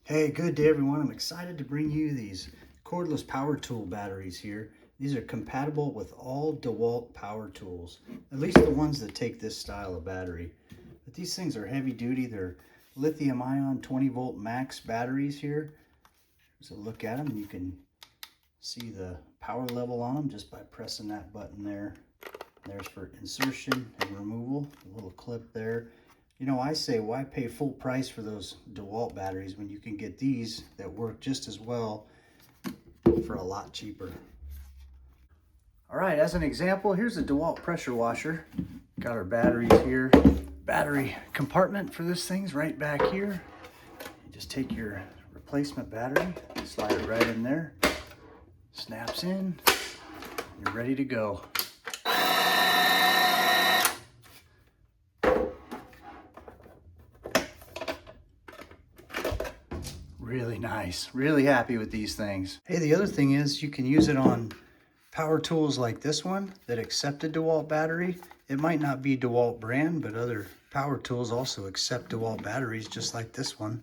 Hey, good day everyone. I'm excited to bring you these cordless power tool batteries here. These are compatible with all Dewalt power tools, at least the ones that take this style of battery. But these things are heavy duty. They're lithium ion 20 volt max batteries here. There's a look at them and you can see the power level on them just by pressing that button there. There's for insertion and removal, a little clip there. You know, I say, why pay full price for those Dewalt batteries when you can get these that work just as well for a lot cheaper? All right, as an example, here's a Dewalt pressure washer. Got our batteries here. Battery compartment for this thing's right back here. You just take your replacement battery, slide it right in there, snaps in, you're ready to go. Really nice. Really happy with these things. Hey, the other thing is you can use it on power tools like this one that accept a Dewalt battery. It might not be Dewalt brand, but other power tools also accept Dewalt batteries just like this one.